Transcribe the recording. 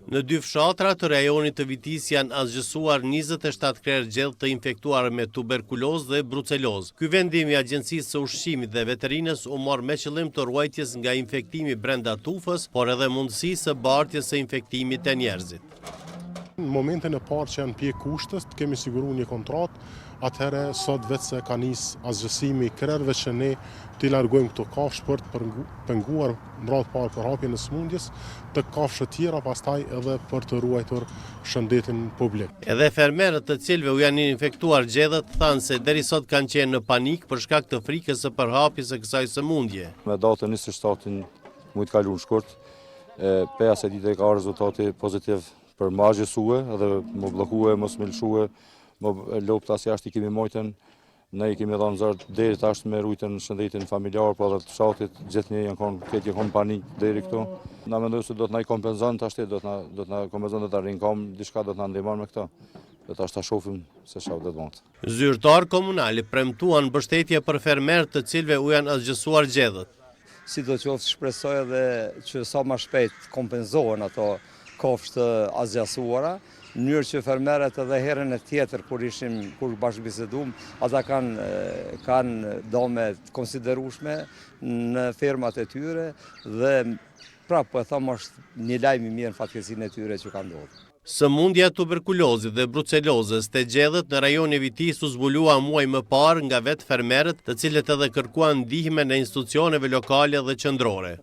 Në 2 fshatra të rajonit të Vitis janë asgjësuar 27 krerë gjellë të infektuar me tuberkulozë dhe brucelozë. Ky vendim i Agjencisë së Ushqimit dhe Veterinës u mor me qëllim të ruajtjes nga infektimi brenda tufës, por edhe mundësi së bartjes së infektimit e njerëzit. Në momentin e parë që janë pje kushtës, kemi siguru një kontrat, atëherë sot vetë se ka nisë asgjësimi i krerëve që ne t'i largojmë këto kafshë për të penguar mbratë parë për hapjen e sëmundjes të kafshë tjera, pastaj edhe për të ruajtur shëndetin publik. Edhe fermerët të cilëve u janë infektuar gjedhët thanë se deri sot kanë qenë në panik për shkak të frikës së përhapjes së kësaj sëmundje. Me datën 27 mujt kaluar shkurt, pas asaj dite ka rezultati pozitiv për magjësue edhe më blokue, mos me lëshue, më lopë tas jashtë I kemi mojtën, ne I kemi dhënë zërë deri tash me rujtën shëndetin familjar, po edhe të fshatit, gjithnjë janë konë panik deri këtu. Na mendoj se do të na I kompenzon tash, do të na kompenzon do të arrin kam diçka do të na ndihmon me këtë. Do ta shohim se çfarë do të bëjmë. Zyrtar komunal premtuan mbështetje për fermerët të cilëve u janë asgjësuar gjedhët. Sidoqoftë shpresoj edhe që sa më shpejt kompenzohen ato kafshë të asgjësuara, në mënyrë që fermerët edhe herën e tjetër kur bashkëbisedum, ata kanë dome të konsiderueshme në fermat e tyre dhe prapë po them është një lajm I mirë në fatkeqësinë e tyre që ka ndodhur. Sëmundja tuberkulozit dhe brucelozës të gjedhët në rajonin e Vitis u zbulua muaj më parë nga vetë fermerët, të cilët edhe kërkuan ndihmë në institucioneve lokale dhe qendrore.